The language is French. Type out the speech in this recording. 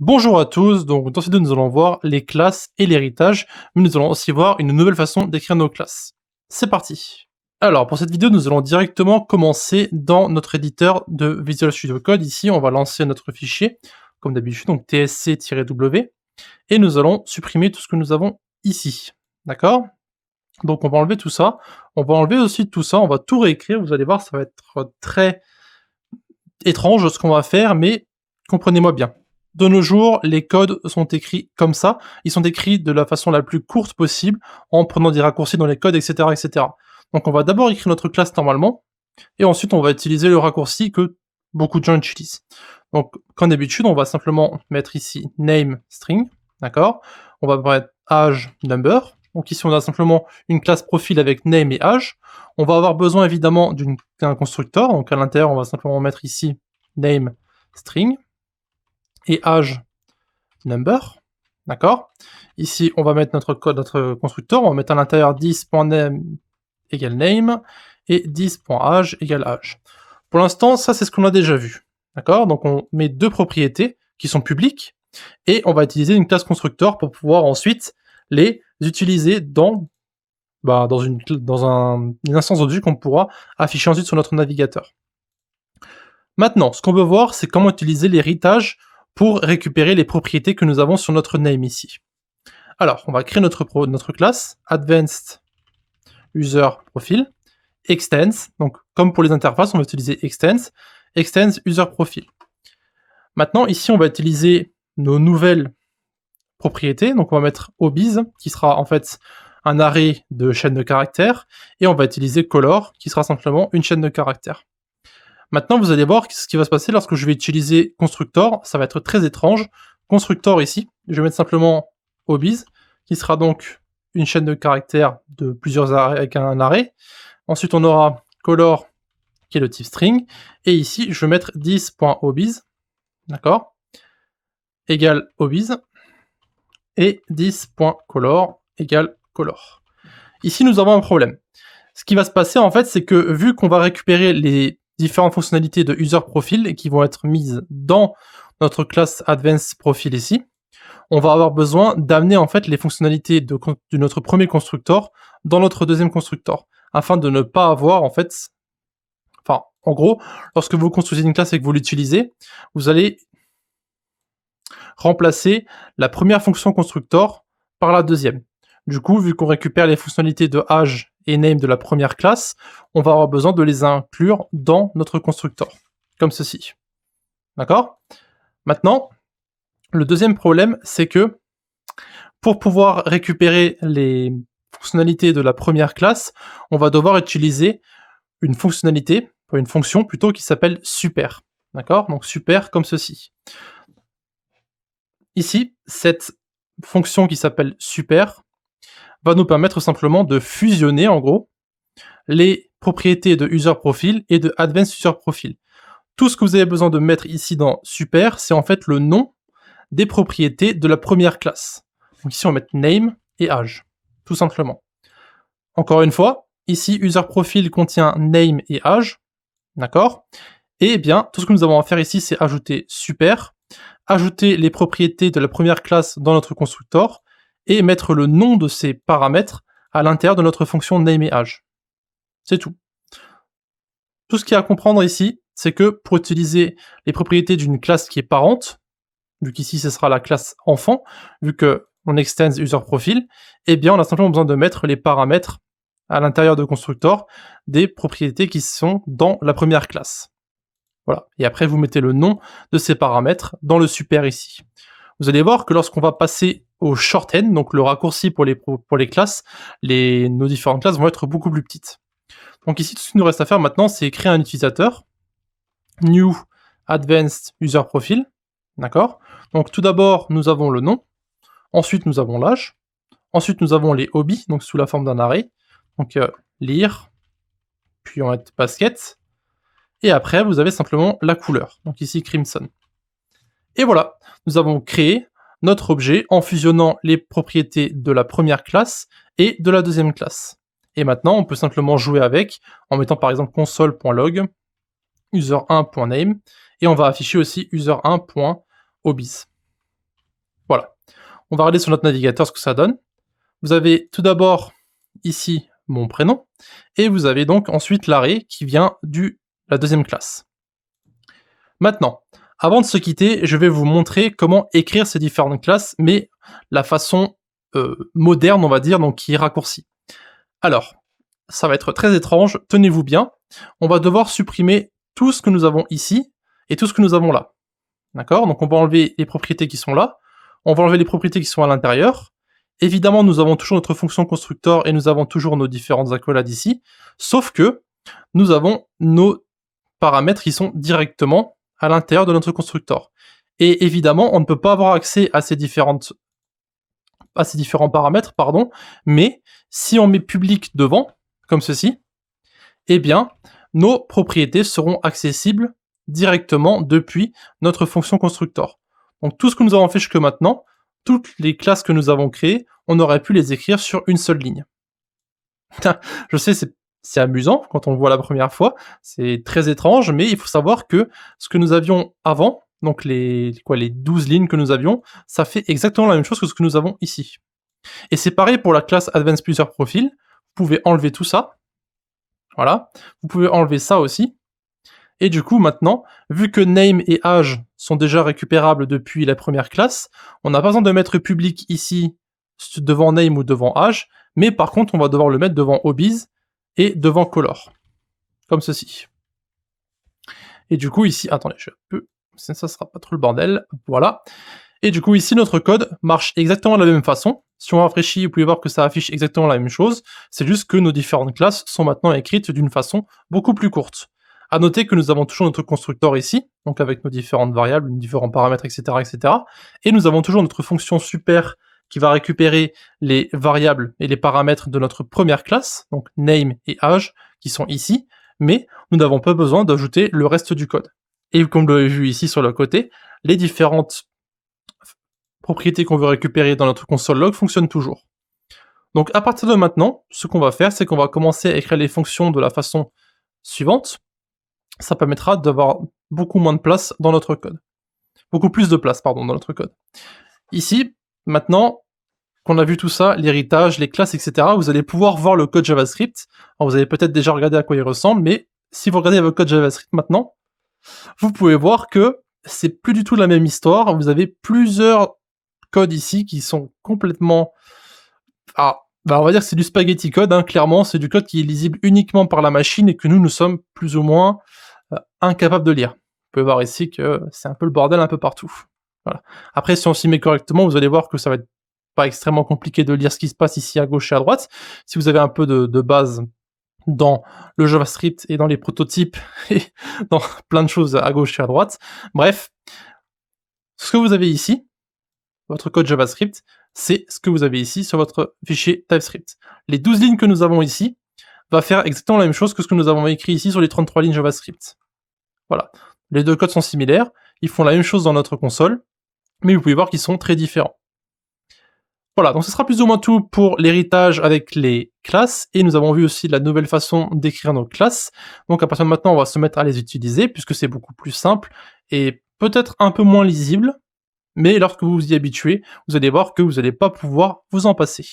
Bonjour à tous, donc dans cette vidéo nous allons voir les classes et l'héritage, mais nous allons aussi voir une nouvelle façon d'écrire nos classes. C'est parti. Alors pour cette vidéo nous allons directement commencer dans notre éditeur de Visual Studio Code. Ici on va lancer notre fichier, comme d'habitude, donc tsc-w, et nous allons supprimer tout ce que nous avons ici. D'accord? Donc on va enlever tout ça, on va enlever aussi tout ça, on va tout réécrire, vous allez voir ça va être très étrange ce qu'on va faire, mais comprenez-moi bien. De nos jours, les codes sont écrits comme ça, ils sont écrits de la façon la plus courte possible, en prenant des raccourcis dans les codes, etc., etc. Donc on va d'abord écrire notre classe normalement, et ensuite on va utiliser le raccourci que beaucoup de gens utilisent. Donc comme d'habitude, on va simplement mettre ici name string, d'accord? On va mettre age number. Donc ici on a simplement une classe profil avec name et age. On va avoir besoin évidemment d'un constructeur, donc à l'intérieur on va simplement mettre ici name string et age number, d'accord? Ici on va mettre notre code, notre constructeur, on va mettre à l'intérieur 10.name égale name et 10.age égale age. Pour l'instant ça c'est ce qu'on a déjà vu, d'accord? Donc on met deux propriétés qui sont publiques et on va utiliser une classe constructeur pour pouvoir ensuite les utiliser dans une instance d'objet qu'on pourra afficher ensuite sur notre navigateur. Maintenant, ce qu'on veut voir, c'est comment utiliser l'héritage pour récupérer les propriétés que nous avons sur notre name ici. Alors, on va créer notre classe, Advanced User Profile, Extends, donc comme pour les interfaces, on va utiliser Extends User Profile. Maintenant, ici, on va utiliser nos nouvelles propriétés, donc on va mettre hobbies, qui sera en fait un array de chaînes de caractères, et on va utiliser color, qui sera simplement une chaîne de caractères. Maintenant, vous allez voir ce qui va se passer lorsque je vais utiliser constructor, ça va être très étrange. Constructor ici, je vais mettre simplement hobbies, qui sera donc une chaîne de caractères de plusieurs arrays avec un array. Ensuite, on aura color, qui est le type string, et ici, je vais mettre 10.hobbies, d'accord, égale hobbies, et 10.color égale color. Ici, nous avons un problème. Ce qui va se passer, en fait, c'est que vu qu'on va récupérer les différentes fonctionnalités de user profile qui vont être mises dans notre classe advanced profile ici, on va avoir besoin d'amener en fait les fonctionnalités de notre premier constructeur dans notre deuxième constructeur, afin de ne pas avoir en fait, enfin, en gros, lorsque vous construisez une classe et que vous l'utilisez, vous allez remplacer la première fonction constructor par la deuxième. Du coup, vu qu'on récupère les fonctionnalités de age et name de la première classe, on va avoir besoin de les inclure dans notre constructeur, comme ceci. D'accord? Maintenant, le deuxième problème, c'est que pour pouvoir récupérer les fonctionnalités de la première classe, on va devoir utiliser une fonctionnalité, une fonction plutôt, qui s'appelle super. D'accord? Donc super comme ceci. Ici, cette fonction qui s'appelle super va nous permettre simplement de fusionner, en gros, les propriétés de user profile et de advanced user profile. Tout ce que vous avez besoin de mettre ici dans super, c'est en fait le nom des propriétés de la première classe. Donc ici, on va mettre name et age, tout simplement. Encore une fois, ici, user profile contient name et age, d'accord? Et bien, tout ce que nous avons à faire ici, c'est ajouter super, ajouter les propriétés de la première classe dans notre constructeur, et mettre le nom de ces paramètres à l'intérieur de notre fonction name et age. C'est tout. Tout ce qu'il y a à comprendre ici, c'est que pour utiliser les propriétés d'une classe qui est parente, vu qu'ici ce sera la classe enfant, vu qu'on extends user profile, eh bien on a simplement besoin de mettre les paramètres à l'intérieur de constructeur des propriétés qui sont dans la première classe. Voilà. Et après vous mettez le nom de ces paramètres dans le super ici. Vous allez voir que lorsqu'on va passer au shorten, donc le raccourci pour les classes, nos différentes classes vont être beaucoup plus petites. Donc ici, tout ce qu'il nous reste à faire maintenant, c'est créer un utilisateur, new advanced user profile, d'accord? Donc tout d'abord, nous avons le nom, ensuite nous avons l'âge, ensuite nous avons les hobbies, donc sous la forme d'un array, donc lire, puis on va mettre basket, et après vous avez simplement la couleur, donc ici crimson. Et voilà, nous avons créé notre objet en fusionnant les propriétés de la première classe et de la deuxième classe. Et maintenant, on peut simplement jouer avec en mettant par exemple console.log, user1.name, et on va afficher aussi user1.hobbies. On va regarder sur notre navigateur ce que ça donne. Vous avez tout d'abord ici mon prénom, et vous avez donc ensuite l'arrêt qui vient de la deuxième classe. Maintenant, avant de se quitter, je vais vous montrer comment écrire ces différentes classes, mais la façon moderne, on va dire, donc qui est raccourcie. Alors, ça va être très étrange, tenez-vous bien, on va devoir supprimer tout ce que nous avons ici et tout ce que nous avons là. D'accord? Donc on va enlever les propriétés qui sont là, on va enlever les propriétés qui sont à l'intérieur. Évidemment, nous avons toujours notre fonction constructeur et nous avons toujours nos différentes accolades ici, sauf que nous avons nos paramètres qui sont directement à l'intérieur de notre constructeur. Et évidemment, on ne peut pas avoir accès à ces différents paramètres, mais si on met public devant, comme ceci, eh bien, nos propriétés seront accessibles directement depuis notre fonction constructeur. Donc tout ce que nous avons fait jusque maintenant, toutes les classes que nous avons créées, on aurait pu les écrire sur une seule ligne. Je sais, c'est amusant quand on le voit la première fois, c'est très étrange, mais il faut savoir que ce que nous avions avant, donc les 12 lignes que nous avions, ça fait exactement la même chose que ce que nous avons ici. Et c'est pareil pour la classe Advanced User Profile, vous pouvez enlever tout ça, voilà, vous pouvez enlever ça aussi, et du coup maintenant, vu que name et âge sont déjà récupérables depuis la première classe, on n'a pas besoin de mettre public ici devant name ou devant âge, mais par contre on va devoir le mettre devant hobbies et devant color, comme ceci. Et du coup ici, attendez, ça sera pas trop le bordel, voilà. Et du coup ici notre code marche exactement de la même façon. Si on rafraîchit, vous pouvez voir que ça affiche exactement la même chose, c'est juste que nos différentes classes sont maintenant écrites d'une façon beaucoup plus courte. À noter que nous avons toujours notre constructeur ici, donc avec nos différentes variables, nos différents paramètres, etc., etc. Et nous avons toujours notre fonction super qui va récupérer les variables et les paramètres de notre première classe, donc name et âge, qui sont ici, mais nous n'avons pas besoin d'ajouter le reste du code. Et comme vous l'avez vu ici sur le côté, les différentes propriétés qu'on veut récupérer dans notre console log fonctionnent toujours. Donc à partir de maintenant, ce qu'on va faire, c'est qu'on va commencer à écrire les fonctions de la façon suivante. Ça permettra d'avoir beaucoup moins de place dans notre code. Beaucoup plus de place, pardon, dans notre code. Ici, maintenant qu'on a vu tout ça, l'héritage, les classes, etc., vous allez pouvoir voir le code JavaScript. Alors, vous avez peut-être déjà regardé à quoi il ressemble, mais si vous regardez votre code JavaScript maintenant, vous pouvez voir que c'est plus du tout la même histoire. Vous avez plusieurs codes ici qui sont complètement... on va dire que c'est du spaghetti code, hein, clairement, c'est du code qui est lisible uniquement par la machine et que nous sommes plus ou moins incapables de lire. Vous pouvez voir ici que c'est un peu le bordel un peu partout. Voilà. Après, si on s'y met correctement, vous allez voir que ça va être pas extrêmement compliqué de lire ce qui se passe ici à gauche et à droite. Si vous avez un peu de base dans le JavaScript et dans les prototypes et dans plein de choses à gauche et à droite. Bref, ce que vous avez ici, votre code JavaScript, c'est ce que vous avez ici sur votre fichier TypeScript. Les 12 lignes que nous avons ici va faire exactement la même chose que ce que nous avons écrit ici sur les 33 lignes JavaScript. Voilà. Les deux codes sont similaires, ils font la même chose dans notre console, mais vous pouvez voir qu'ils sont très différents. Voilà, donc ce sera plus ou moins tout pour l'héritage avec les classes, et nous avons vu aussi la nouvelle façon d'écrire nos classes. Donc à partir de maintenant, on va se mettre à les utiliser, puisque c'est beaucoup plus simple, et peut-être un peu moins lisible, mais lorsque vous vous y habituez, vous allez voir que vous n'allez pas pouvoir vous en passer.